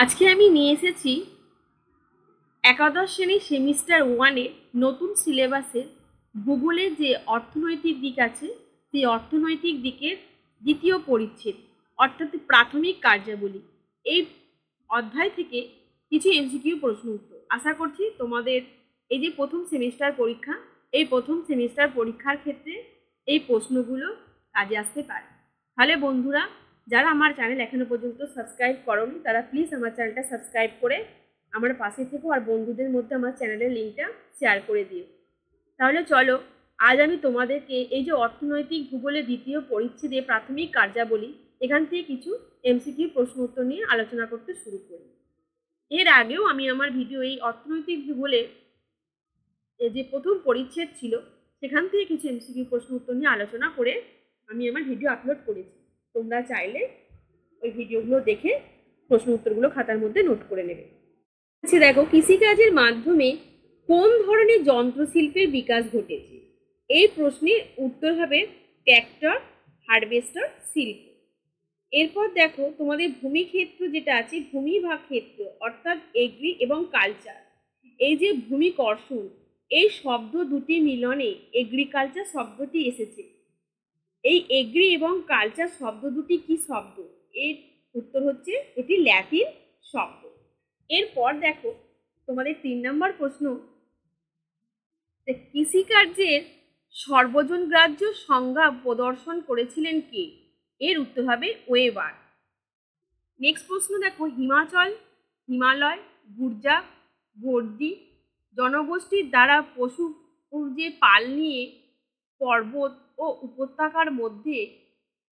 আজকে আমি নিয়ে এসেছি একাদশ শ্রেণীর সেমিস্টার ওয়ানে নতুন সিলেবাসের ভূগোলের যে অর্থনৈতিক দিক আছে সেই অর্থনৈতিক দিকের দ্বিতীয় পরিচ্ছেদ অর্থাৎ প্রাথমিক কার্যাবলী। এই অধ্যায় থেকে কিছু এমসিকিউ প্রশ্ন উত্তর আশা করছি তোমাদের এই যে প্রথম সেমিস্টার পরীক্ষা, এই প্রথম সেমিস্টার পরীক্ষার ক্ষেত্রে এই প্রশ্নগুলো কাজে আসতে পারে। তাহলে বন্ধুরা, যারা আমার চ্যানেল এখনো পর্যন্ত সাবস্ক্রাইব করোনি তারা প্লিজ আমার চ্যানেলটা সাবস্ক্রাইব করে আমার পাশে থেকো আর বন্ধুদের মধ্যে আমার চ্যানেলের লিঙ্কটা শেয়ার করে দিও। তাহলে চলো, আজ আমি তোমাদেরকে এই যে অর্থনৈতিক ভূগোলের দ্বিতীয় পরিচ্ছেদে প্রাথমিক কার্যাবলী, এখান থেকে কিছু এমসিকিউ প্রশ্ন উত্তর নিয়ে আলোচনা করতে শুরু করি। এর আগেও আমি আমার ভিডিও এই অর্থনৈতিক ভূগোলের যে প্রথম পরিচ্ছেদ ছিল সেখান থেকে কিছু এমসিকিউ প্রশ্ন উত্তর নিয়ে আলোচনা করে আমি আমার ভিডিও আপলোড করেছি। তোমরা চাইলে ওই ভিডিওগুলো দেখে প্রশ্ন উত্তরগুলো খাতার মধ্যে নোট করে নেবে। আচ্ছা দেখো, কৃষিকাজের মাধ্যমে কোন ধরনের যন্ত্রশিল্পের বিকাশ ঘটেছে? এই প্রশ্নের উত্তর হবে ট্র্যাক্টর, হারভেস্টার, শিল্প। এরপর দেখো, তোমাদের ভূমিক্ষেত্র যেটা আছে, ভূমিভাগ ক্ষেত্র অর্থাৎ এগ্রি এবং কালচার, এই যে ভূমিকর্ষণ, এই শব্দ দুটি মিলনে এগ্রিকালচার শব্দটি এসেছে। এই এগ্রি এবং কালচার শব্দ দুটি কি শব্দ? এর উত্তর হচ্ছে এটি ল্যাটিন শব্দ। এরপর দেখো, তোমাদের 3 নম্বর প্রশ্ন, কৃষিকার্যের সর্বজনগ্রাহ্য সংজ্ঞা প্রদর্শন করেছিলেন কে? এর উত্তর হবে ওয়েবার। নেক্সট প্রশ্ন দেখো, হিমাচল, হিমালয়, গুর্জা, বর্দি জনগোষ্ঠীর দ্বারা পশু যে পাল নিয়ে পর্বত ও উপত্যকার মধ্যে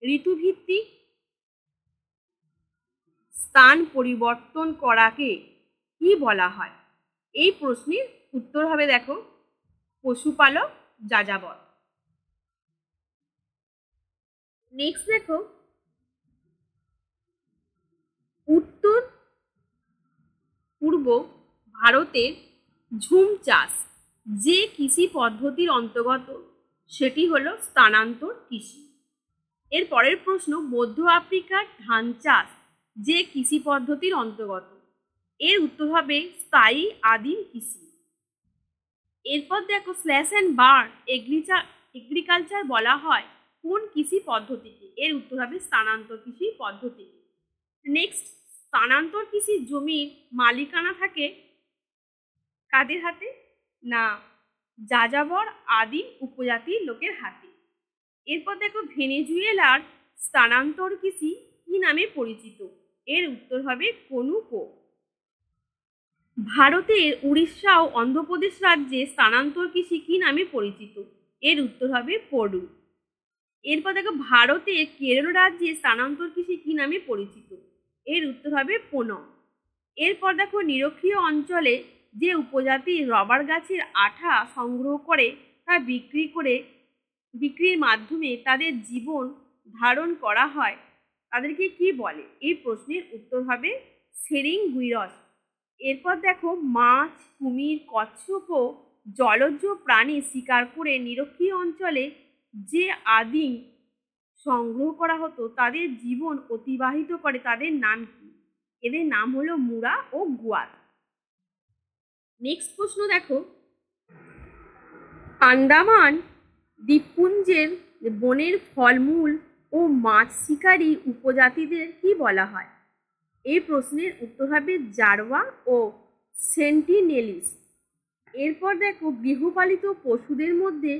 ঋতুভিত্তিক স্থান পরিবর্তন করাকে কি বলা হয়? এই প্রশ্নের উত্তর হবে দেখো পশুপালক যাযাবর। নেক্সট দেখো, উত্তর পূর্ব ভারতের ঝুম চাষ যে কৃষি পদ্ধতির অন্তর্গত সেটি হলো স্থানান্তর কৃষি। এর পরের প্রশ্ন, মধ্য আফ্রিকার ধান চাষ যে কৃষি পদ্ধতির অন্তর্গত? এর উত্তর হবে স্থায়ী আদিম কৃষি। এরপর দেখো, স্ল্যাশ অ্যান্ড বার্ন এগ্রিকালচার বলা হয় কোন কৃষি পদ্ধতিকে? এর উত্তর হবে স্থানান্তর কৃষি পদ্ধতি। নেক্সট, স্থানান্তর কৃষির জমির মালিকানা থাকে কাদের হাতে? না, যাযাবর আদিম উপজাতির লোকের হাতে। এরপর দেখো, ভেনেজুয়েলার স্থানান্তর কৃষি কি নামে পরিচিত? এর উত্তর হবে কনুকো। ভারতের উড়িষ্যা ও অন্ধ্রপ্রদেশ রাজ্যে স্থানান্তর কৃষি কি নামে পরিচিত? এর উত্তর হবে পডু। এরপর দেখো, ভারতের কেরল রাজ্যে স্থানান্তর কৃষি কি নামে পরিচিত? এর উত্তর হবে পোনম। এরপর দেখো, নিরক্ষীয় অঞ্চলে যে উপজাতি রবার গাছের আঠা সংগ্রহ করে তা বিক্রির মাধ্যমে তাদের জীবন ধারণ করা হয় তাদেরকে কি বলে? এই প্রশ্নের উত্তর হবে সেরিঙ্গুইরস। এরপর দেখো, মাছ, কুমির, কচ্ছপ ও জলজ প্রাণী শিকার করে নিরক্ষীয় অঞ্চলে যে আদিম সংগ্রহ করা হতো তাদের জীবন অতিবাহিত করে তাদের নাম কি? এদের নাম হলো মুরা ও গোয়াল। নেক্সট প্রশ্ন দেখো, আন্দামান দ্বীপপুঞ্জের বনের ফলমূল ও মাছ শিকারী উপজাতিদের কি বলা হয়? এই প্রশ্নের উত্তর হবে জারওয়া ও সেন্টিনেলিস। এরপর দেখো, গৃহপালিত পশুদের মধ্যে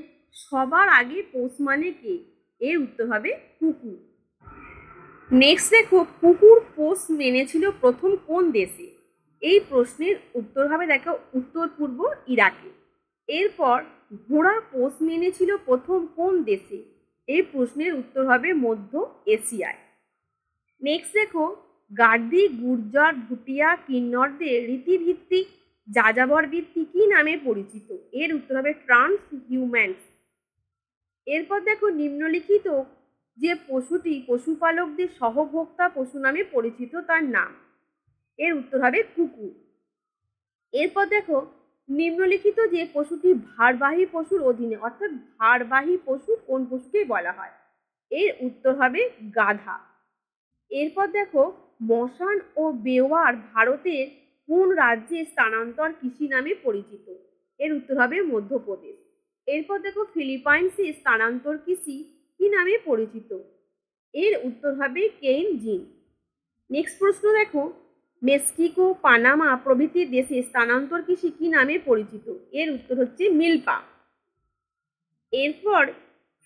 সবার আগে পোষ মানে কে? এর উত্তর হবে কুকুর। নেক্সট দেখো, কুকুর পোষ মেনেছিল প্রথম কোন দেশে? এই প্রশ্নের উত্তর হবে দেখো উত্তর পূর্ব ইরাকে। এরপর ঘোড়া পোষ মেনেছিল প্রথম কোন দেশে? এই প্রশ্নের উত্তর হবে মধ্য এশিয়ায়। নেক্সট দেখো, গাদ্দি, গুর্জর, ভুটিয়া, কিন্নরদের রীতিভিত্তিক যাযাবর বৃত্তি কি নামে পরিচিত? এর উত্তর হবে ট্রান্স হিউম্যানস। এরপর দেখো, নিম্নলিখিত যে পশুটি পশুপালকদের সহভোক্তা পশু নামে পরিচিত তার নাম? এর উত্তর হবে কুকুর। এরপর দেখো, নিম্নলিখিত যে পশুটি ভারবাহী পশুর অধীনে, অর্থাৎ ভারবাহী পশু কোন পশুকে বলা হয়? এর উত্তর হবে গাধা। এরপর দেখো, মশান ও বেওয়ার ভারতের কোন রাজ্যে স্থানান্তর কৃষি নামে পরিচিত? এর উত্তর হবে মধ্যপ্রদেশ। এরপর দেখো ফিলিপাইন্সে স্থানান্তর কৃষি কি নামে পরিচিত? এর উত্তর হবে কেইনজিন। নেক্সট প্রশ্ন দেখো, মেক্সিকো, পানামা প্রভৃতি দেশে স্থানান্তর কৃষি কি নামে পরিচিত? এর উত্তর হচ্ছে মিল্পা। এরপর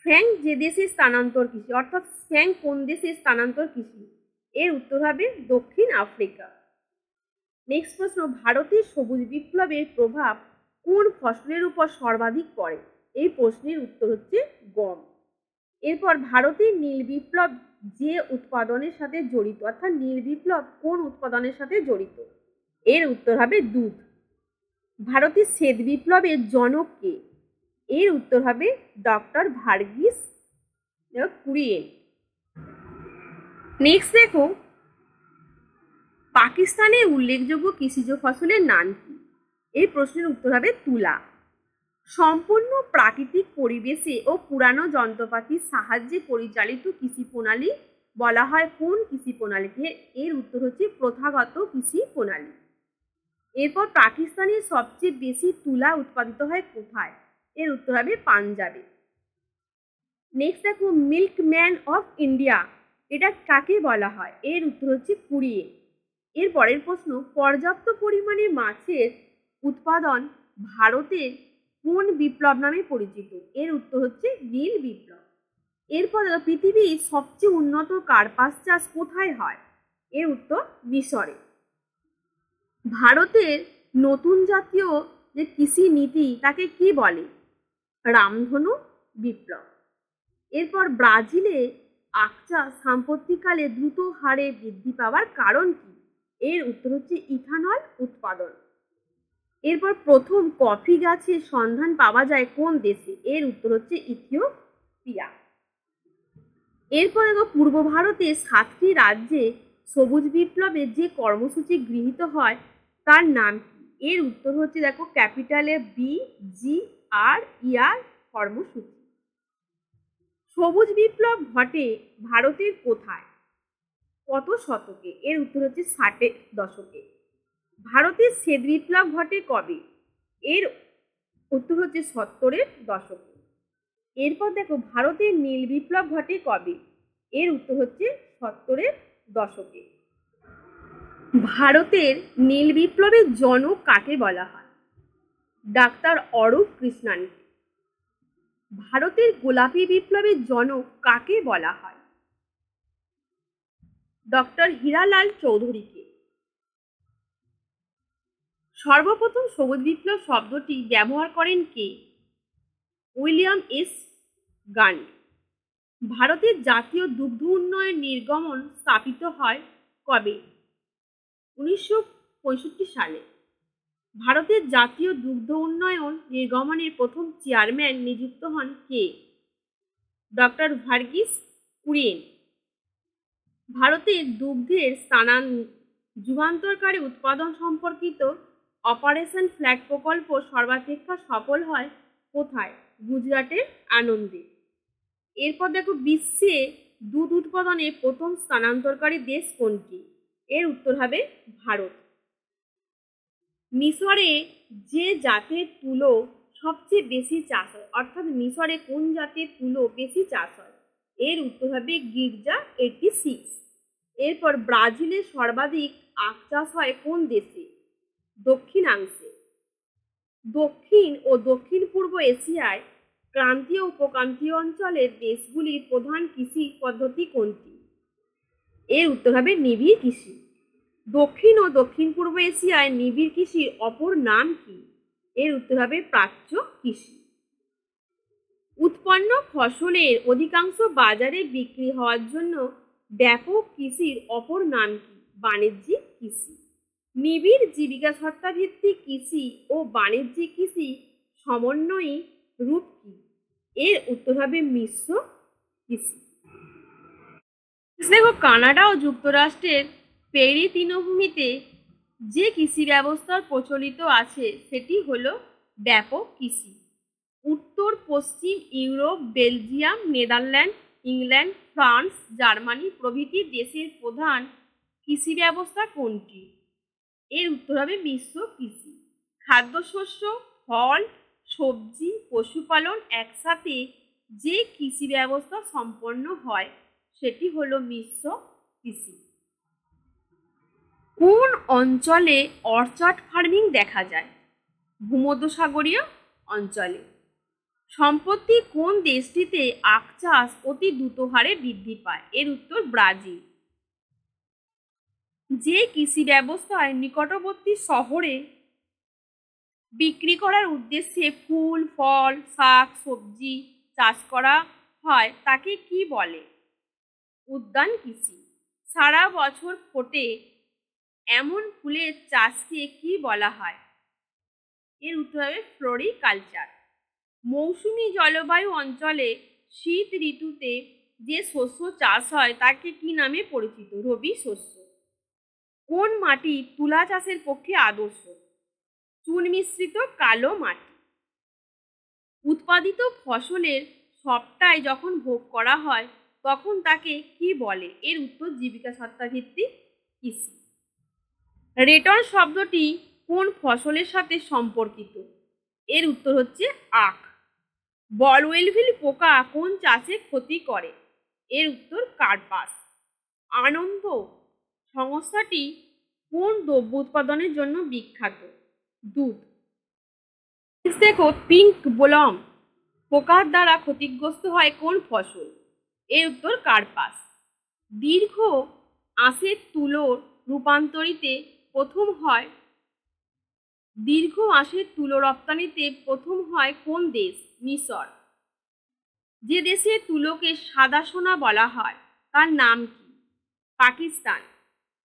ফ্র্যাঙ্ক যে দেশে স্থানান্তর কৃষি, অর্থাৎ ফ্র্যাঙ্ক কোন দেশে স্থানান্তর কৃষি? এর উত্তর হবে দক্ষিণ আফ্রিকা। নেক্সট প্রশ্ন, ভারতের সবুজ বিপ্লবের প্রভাব কোন ফসলের উপর সর্বাধিক পড়ে? এই প্রশ্নের উত্তর হচ্ছে গম। এরপর ভারতের নীল বিপ্লব যে উৎপাদনের সাথে জড়িত, অর্থাৎ নীল বিপ্লব কোন উৎপাদনের সাথে জড়িত? এর উত্তর হবে দুধ। ভারতের শ্বেত বিপ্লবের জনক কে? এর উত্তর হবে ডক্টর ভার্গিস কুরিয়েন। নেক্সট দেখো, পাকিস্তানের উল্লেখযোগ্য কৃষিজ ফসলের নাম কি? এই প্রশ্নের উত্তর হবে তুলা। সম্পূর্ণ প্রাকৃতিক পরিবেশে ও পুরানো যন্ত্রপাতির সাহায্যে পরিচালিত কৃষি প্রণালী বলা হয় কোন কৃষি প্রণালীকে? এর উত্তর হচ্ছে প্রথাগত কৃষি প্রণালী। এরপর পাকিস্তানের সবচেয়ে বেশি তুলা উৎপাদিত হয় কোথায়? এর উত্তর হবে পাঞ্জাবে। নেক্সট দেখো, মিল্কম্যান অফ ইন্ডিয়া এটা কাকে বলা হয়? এর উত্তর হচ্ছে কুরিয়ে। এর পরের প্রশ্ন, পর্যাপ্ত পরিমাণে মাছের উৎপাদন ভারতের কোন বিপ্লব নামে পরিচিত? এর উত্তর হচ্ছে নীল বিপ্লব। এরপর পৃথিবীর সবচেয়ে উন্নত কার্পাস চাষ কোথায় হয়? এর উত্তর মিশরে। ভারতের নতুন জাতীয় যে কৃষি নীতি তাকে কি বলে? রামধনু বিপ্লব। এরপর ব্রাজিলে আখ চাষ সাম্প্রতিককালে দ্রুত হারে বৃদ্ধি পাওয়ার কারণ কি? এর উত্তর হচ্ছে ইথানল উৎপাদন। এরপর প্রথম কফি গাছের সন্ধান পাওয়া যায় কোন দেশে? এর উত্তর হচ্ছে ইথিওপিয়া। এরপর পূর্ব ভারতের 7টি রাজ্যে সবুজ বিপ্লবের যে কর্মসূচি গৃহীত হয় তার নাম কি? এর উত্তর হচ্ছে দেখো ক্যাপিটালে BGRER কর্মসূচি। সবুজ বিপ্লব ঘটে ভারতের কোথায়? কত শতকে? এর উত্তর হচ্ছে 60-এর দশকে। ভারতের শ্বেত বিপ্লব ঘটে কবে? এর উত্তর হচ্ছে 70-এর দশকে। এরপর দেখো, ভারতের নীল বিপ্লব ঘটে কবে? এর উত্তর হচ্ছে 70-এর দশকে। ভারতের নীল বিপ্লবের জনক কাকে বলা হয়? ডাক্তার অরূপ কৃষ্ণানকে। ভারতের গোলাপি বিপ্লবের জনক কাকে বলা হয়? ডক্টর হীরালাল চৌধুরীকে। সর্বপ্রথম সবুজ বিপ্লব শব্দটি ব্যবহার করেন কে? William S গান্ট। ভারতের জাতীয় দুগ্ধ উন্নয়ন নিগম স্থাপিত হয় কবে? 1965 সালে। ভারতের জাতীয় দুগ্ধ উন্নয়ন নিগমের প্রথম চেয়ারম্যান নিযুক্ত হন কে? ডক্টর ভার্গিস কুরিয়েন। ভারতের দুগ্ধের যুগান্তকারী উৎপাদন সম্পর্কিত অপারেশন ফ্ল্যাগ প্রকল্প সর্বাপেক্ষা সফল হয় কোথায়? গুজরাটের আনন্দে। এরপর দেখো, বিশ্বে দুধ উৎপাদনে প্রথম স্থানান্তরকারী দেশ কোনটি? এর উত্তর হবে ভারত। মিশরে যে জাতের তুলো সবচেয়ে বেশি চাষ হয়, অর্থাৎ মিশরে কোন জাতের তুলো বেশি চাষ হয়? এর উত্তর হবে গির্জা 86। এরপর ব্রাজিলে সর্বাধিক আখ চাষ হয় কোন দেশে? দক্ষিণাংশে। দক্ষিণ ও দক্ষিণ পূর্ব এশিয়ায় ক্রান্তীয় উপক্রান্তীয় অঞ্চলের দেশগুলির প্রধান কৃষি পদ্ধতি কোনটি? এর উত্তর হবে নিবিড় কৃষি। দক্ষিণ ও দক্ষিণ পূর্ব এশিয়ায় নিবিড় কৃষির অপর নাম কি? এর উত্তর হবে প্রাচ্য কৃষি। উৎপন্ন ফসলের অধিকাংশ বাজারে বিক্রি হওয়ার জন্য ব্যাপক কৃষির অপর নাম কি? বাণিজ্যিক কৃষি। নিবিড় জীবিকা সত্তা ভিত্তিক কৃষি ও বাণিজ্যিক কৃষি সমন্বয়ী রূপ কি? এর উত্তর হবে মিশ্র কৃষি। দেখো, কানাডা ও যুক্তরাষ্ট্রের পেরি তৃণভূমিতে যে কৃষি ব্যবস্থা প্রচলিত আছে সেটি হলো ব্যাপক কৃষি। উত্তর পশ্চিম Europe, Belgium, Netherland, England, France, Germany প্রভৃতি দেশের প্রধান কৃষি ব্যবস্থা কোনটি? এর উত্তর হবে মিশ্র কৃষি। খাদ্যশস্য, ফল, সবজি, পশুপালন একসাথে যে কৃষি ব্যবস্থা সম্পন্ন হয় সেটি হলো মিশ্র কৃষি। কোন অঞ্চলে অর্চার্ড ফার্মিং দেখা যায়? ভূমধ্যসাগরীয় অঞ্চলে। সম্প্রতি কোন দেশটিতে আখ চাষ অতি দ্রুত হারে বৃদ্ধি পায়? এর উত্তর ব্রাজিল। যে কৃষি ব্যবস্থায় নিকটবর্তী শহরে বিক্রি করার উদ্দেশ্যে ফুল, ফল, শাক, সবজি চাষ করা হয় তাকে কি বলে? উদ্যান কৃষি। সারা বছর ফোটে এমন ফুলের চাষকে কি বলা হয়? এর উত্তর হবে ফ্লোরিকালচার। মৌসুমী জলবায়ু অঞ্চলে শীত ঋতুতে যে শস্য চাষ হয় তাকে কি নামে পরিচিত? রবি শস্য। কোন মাটি তুলা চাষের পক্ষে আদর্শ? চুন মিশ্রিত কালো মাটি। উৎপাদিত ফসলের সবটাই যখন ভোগ করা হয় তখন তাকে কি বলে? এর উত্তর জীবিকা সত্তা ভিত্তিক কৃষি। রেটন শব্দটি কোন ফসলের সাথে সম্পর্কিত? এর উত্তর হচ্ছে আখ। বলওয়েলভিল পোকা কোন চাষে ক্ষতি করে? এর উত্তর কার্পাস। আনন্দ সংস্থাটি কোন দ্রব্য উৎপাদনের জন্য বিখ্যাত? দুধ। দেখো, পিঙ্ক বোলম পোকার দ্বারা ক্ষতিগ্রস্ত হয় কোন ফসল? এর উত্তর কার্পাস। দীর্ঘ আঁশের তুলোর রূপান্তরিতে প্রথম হয় দীর্ঘ আঁশের তুলো রপ্তানিতে প্রথম হয় কোন দেশ? মিশর। যে দেশে তুলোকে সাদা সোনা বলা হয় তার নাম কি? পাকিস্তান।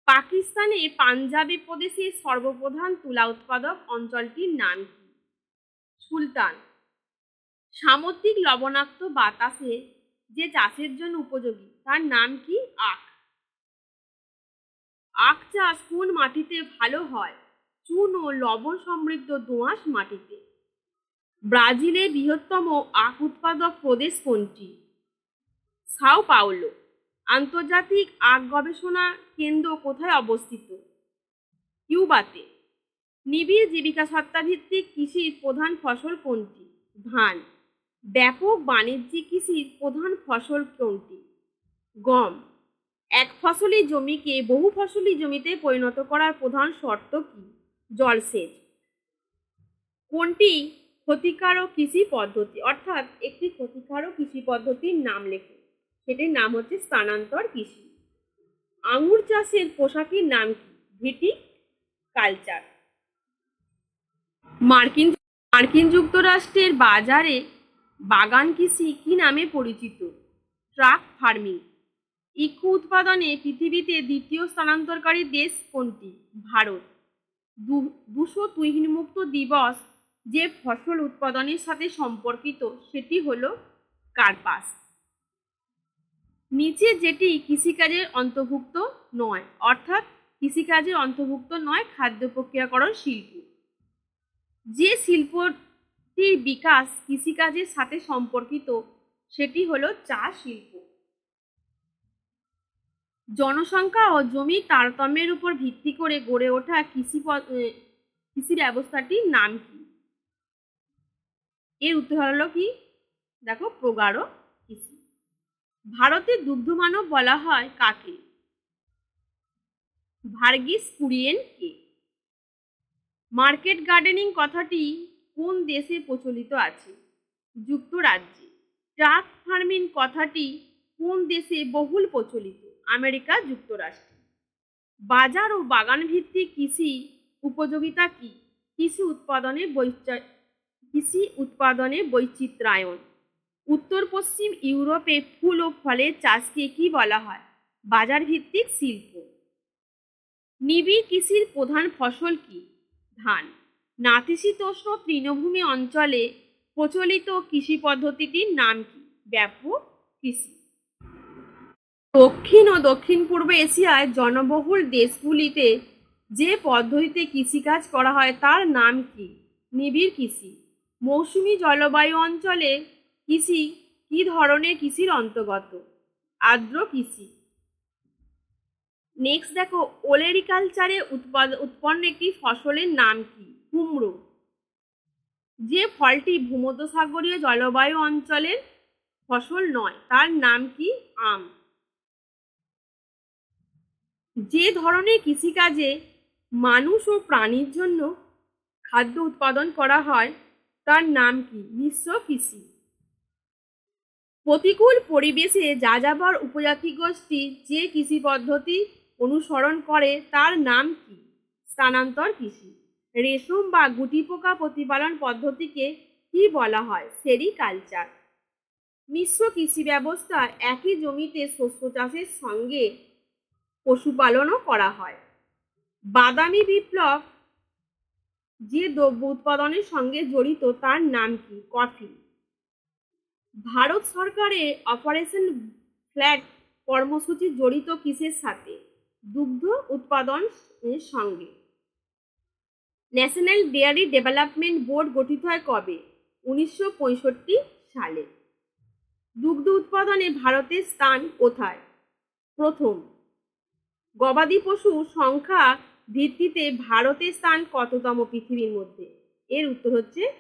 পাকিস্তানের পাঞ্জাবি প্রদেশের সর্বপ্রধান তুলা উৎপাদক অঞ্চলটির নাম কি? সুলতান। সামুদ্রিক লবণাক্ত বাতাসে যে চাষের জন্য উপযোগী তার নাম কি? আখ। আখ চাষ কোন মাটিতে ভালো হয়? চুন ও লবণ সমৃদ্ধ দোআঁশ মাটিতে। ব্রাজিলের বৃহত্তম আখ উৎপাদক প্রদেশ কোনটি? Sao Paulo. আন্তর্জাতিক আখ গবেষণা কেন্দ্র কোথায় অবস্থিত? কিউবাতে। নিবিড় জীবিকা সত্তাভিত্তিক কৃষির প্রধান ফসল কোনটি? ধান। ব্যাপক বাণিজ্যিক কৃষির প্রধান ফসল কোনটি? গম। এক ফসলি জমিকে বহু ফসলি জমিতে পরিণত করার প্রধান শর্ত কি? জলসেচ। কোনটি ক্ষতিকারক কৃষি পদ্ধতি? অর্থাৎ একটি ক্ষতিকারক কৃষি পদ্ধতির নাম লেখো। সেটির নাম হচ্ছে স্থানান্তর কৃষি। আঙুর চাষের পোশাকের নাম কি? ভিটি কালচার। মার্কিন যুক্তরাষ্ট্রের বাজারে বাগান কৃষি কি নামে পরিচিত? Truck farming. ইক্ষু উৎপাদনে পৃথিবীতে দ্বিতীয় স্থানান্তরকারী দেশ কোনটি? ভারত। 200 তুহিনমুক্ত দিবস যে ফসল উৎপাদনের সাথে সম্পর্কিত সেটি হলো কার্পাস। নিচে যেটি কৃষিকাজের অন্তর্ভুক্ত নয়, অর্থাৎ কৃষিকাজের অন্তর্ভুক্ত নয় খাদ্য প্রক্রিয়াকরণ শিল্প। যে শিল্পটির বিকাশ কৃষিকাজের সাথে সম্পর্কিত সেটি হলো চা শিল্প। জনসংখ্যা ও জমির তারতম্যের উপর ভিত্তি করে গড়ে ওঠা কৃষি ব্যবস্থাটির নাম কি? এর উত্তর হলো কি? দেখো, প্রগাঢ় কৃষি। ভারতের দুগ্ধমানব বলা হয় কাকে? ভার্গিস কুরিয়েন কে। মার্কেট গার্ডেনিং কথাটি কোন দেশে প্রচলিত আছে? যুক্তরাজ্যে। ট্রাক ফার্মিং কথাটি কোন দেশে বহুল প্রচলিত? আমেরিকা যুক্তরাষ্ট্রে। বাজার ও বাগান ভিত্তিক কৃষি উপযোগিতা কি? কৃষি উৎপাদনে বৈচিত্র্যায়ন। উত্তর পশ্চিম ইউরোপে ফুল ও ফলের চাষকে কি বলা হয়? বাজার ভিত্তিক শিল্প। নিবিড় কৃষির প্রধান ফসল কি? ধান। নাতিশীতোষ্ণ তৃণভূমি অঞ্চলে প্রচলিত কৃষি পদ্ধতিটির নাম কি? ব্যাপক কৃষি। দক্ষিণ ও দক্ষিণ পূর্ব এশিয়ায় জনবহুল দেশগুলিতে যে পদ্ধতিতে কৃষিকাজ করা হয় তার নাম কি? নিবিড় কৃষি। মৌসুমী জলবায়ু অঞ্চলে কৃষি কি ধরনের কৃষির অন্তর্গত? আর্দ্র কৃষি। নেক্সট দেখো, ওলেরিকালচারে উৎপন্ন একটি ফসলের নাম কি? কুমড়ো। যে ফলটি ভূমধ্যসাগরীয় জলবায়ু অঞ্চলের ফসল নয় তার নাম কি? আম। যে ধরনের কৃষিকাজে মানুষ ও প্রাণীর জন্য খাদ্য উৎপাদন করা হয় তার নাম কি? মিশ্র কৃষি। প্রতিকূল পরিবেশে যাযাবর উপজাতি গোষ্ঠী যে কৃষি পদ্ধতি অনুসরণ করে তার নাম কি? স্থানান্তর কৃষি। রেশম বা গুটি পোকা প্রতিপালন পদ্ধতিকে কি বলা হয়? সেরিকালচার। মিশ্র কৃষি ব্যবস্থা একই জমিতে শস্য চাষের সঙ্গে পশুপালনও করা হয়। বাদামি বিপ্লব যে দ্রব্য উৎপাদনের সঙ্গে জড়িত তার নাম কি? কফি। ভারত সরকারের অপারেশন ফ্ল্যাট কর্মসূচি জড়িত কিসের সাথে? দুগ্ধ উৎপাদনের সঙ্গে। ন্যাশনাল ডেয়ারি ডেভেলপমেন্ট বোর্ড গঠিত হয় কবে? 1965 সালে। দুগ্ধ উৎপাদনে ভারতের স্থান কোথায়? প্রথম। গবাদি পশু সংখ্যা ভিত্তিতে ভারতের স্থান কততম পৃথিবীর মধ্যে? এর উত্তর হচ্ছে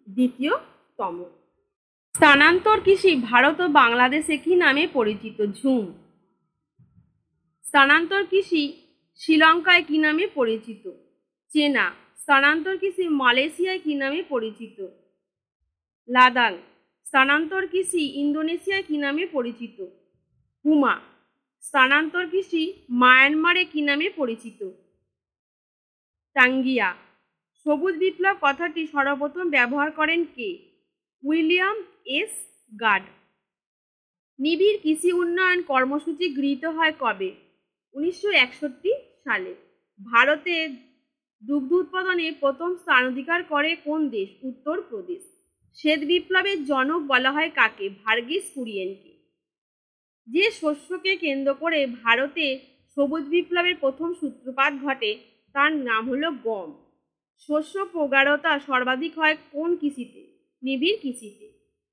দ্বিতীয়তম। স্থানান্তর কৃষি ভারত ও বাংলাদেশে কি নামে পরিচিত? ঝুম। স্থানান্তর কৃষি শ্রীলঙ্কায় কি নামে পরিচিত? চেনা। স্থানান্তর কৃষি মালয়েশিয়ায় কি নামে পরিচিত? লাদাং। স্থানান্তর কৃষি ইন্দোনেশিয়ায় কি নামে পরিচিত? হুমা। স্থানান্তর কৃষি মায়ানমারে কি নামে পরিচিত? টাঙ্গিয়া। সবুজ বিপ্লব কথাটি সর্বপ্রথম ব্যবহার করেন কে? William S guard. নিবিড় কৃষি উন্নয়ন কর্মসূচি গৃহীত হয় কবে? 1961 সালে। ভারতে দুগ্ধ উৎপাদনে প্রথম স্থান অধিকার করে কোন দেশ? উত্তরপ্রদেশ। শ্বেত বিপ্লবের জনক বলা হয় কাকে? ভার্গিস কুরিয়েনকে। যে শস্যকে কেন্দ্র করে ভারতে সবুজ বিপ্লবের প্রথম সূত্রপাত ঘটে তার নাম হলো গম। শস্য প্রগাঢ়তা সর্বাধিক হয় কোন কৃষিতে? নিবিড় কৃষিতে।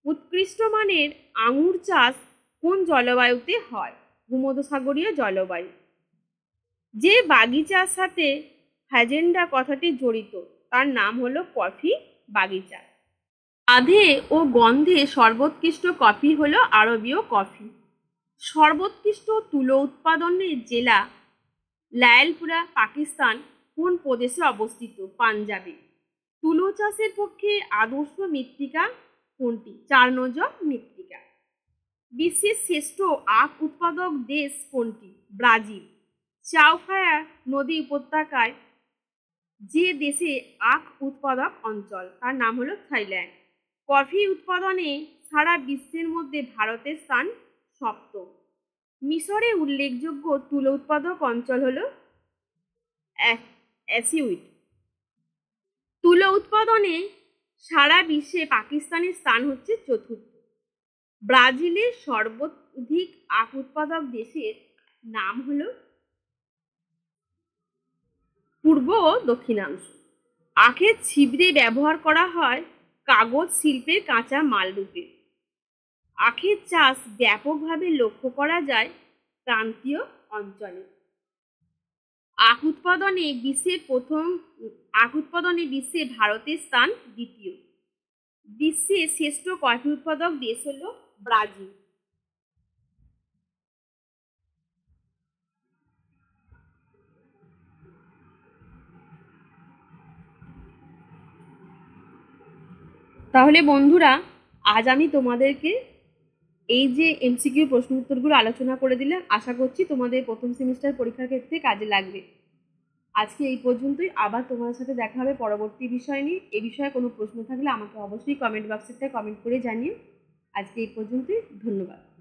উৎকৃষ্ট মানের আঙুর চাষ কোন জলবায়ুতে হয়? ভূমধ্যসাগরীয় জলবায়ু। যে বাগিচার সাথে হ্যাজেন্ডা কথাটি জড়িত তার নাম হলো কফি বাগিচা। স্বাদে ও গন্ধে সর্বোৎকৃষ্ট কফি হলো আরবীয় কফি। সর্বোৎকৃষ্ট তুলো উৎপাদনের জেলা লায়ালপুরা পাকিস্তান কোন প্রদেশে অবস্থিত? পাঞ্জাবে। তুলো চাষের পক্ষে আদর্শ মৃত্তিকা কোনটি? চারনজ মৃত্তিকা। বিশ্বের শ্রেষ্ঠ আখ উৎপাদক দেশ কোনটি? ব্রাজিল। চাওফ্রায়া নদী উপত্যকায় যে দেশে আখ উৎপাদক অঞ্চল তার নাম হলো থাইল্যান্ড। কফি উৎপাদনে সারা বিশ্বের মধ্যে ভারতের স্থান সপ্তম। মিশরে উল্লেখযোগ্য তুলো উৎপাদক অঞ্চল হলো অ্যাসিউট। তুলো উৎপাদনে সারা বিশ্বে পাকিস্তানের স্থান হচ্ছে চতুর্থ। ব্রাজিলের সর্বাধিক আখ উৎপাদক দেশের নাম হলো পূর্ব ও দক্ষিণাংশ। আখের ছিবড়ে ব্যবহার করা হয় কাগজ শিল্পের কাঁচা মাল রূপে। আখের চাষ ব্যাপকভাবে লক্ষ্য করা যায় ক্রান্তীয় অঞ্চলে। আখ উৎপাদনে বিশ্বে ভারতের স্থান দ্বিতীয়। বিশ্বের শ্রেষ্ঠ কফি উৎপাদক দেশ হলো ব্রাজিল। তাহলে বন্ধুরা, আজ আমি তোমাদেরকে এই যে এমসিকিউ প্রশ্ন উত্তরগুলো আলোচনা করে দিলাম, আশা করছি তোমাদের প্রথম সেমিস্টার পরীক্ষার ক্ষেত্রে কাজে লাগবে। আজকে এই পর্যন্তই। আবার তোমাদের সাথে দেখা হবে পরবর্তী বিষয় নিয়ে। এ বিষয়ে কোনো প্রশ্ন থাকলে আমাকে অবশ্যই কমেন্ট বক্সে কমেন্ট করে জানিও। আজকে এই পর্যন্তই। ধন্যবাদ।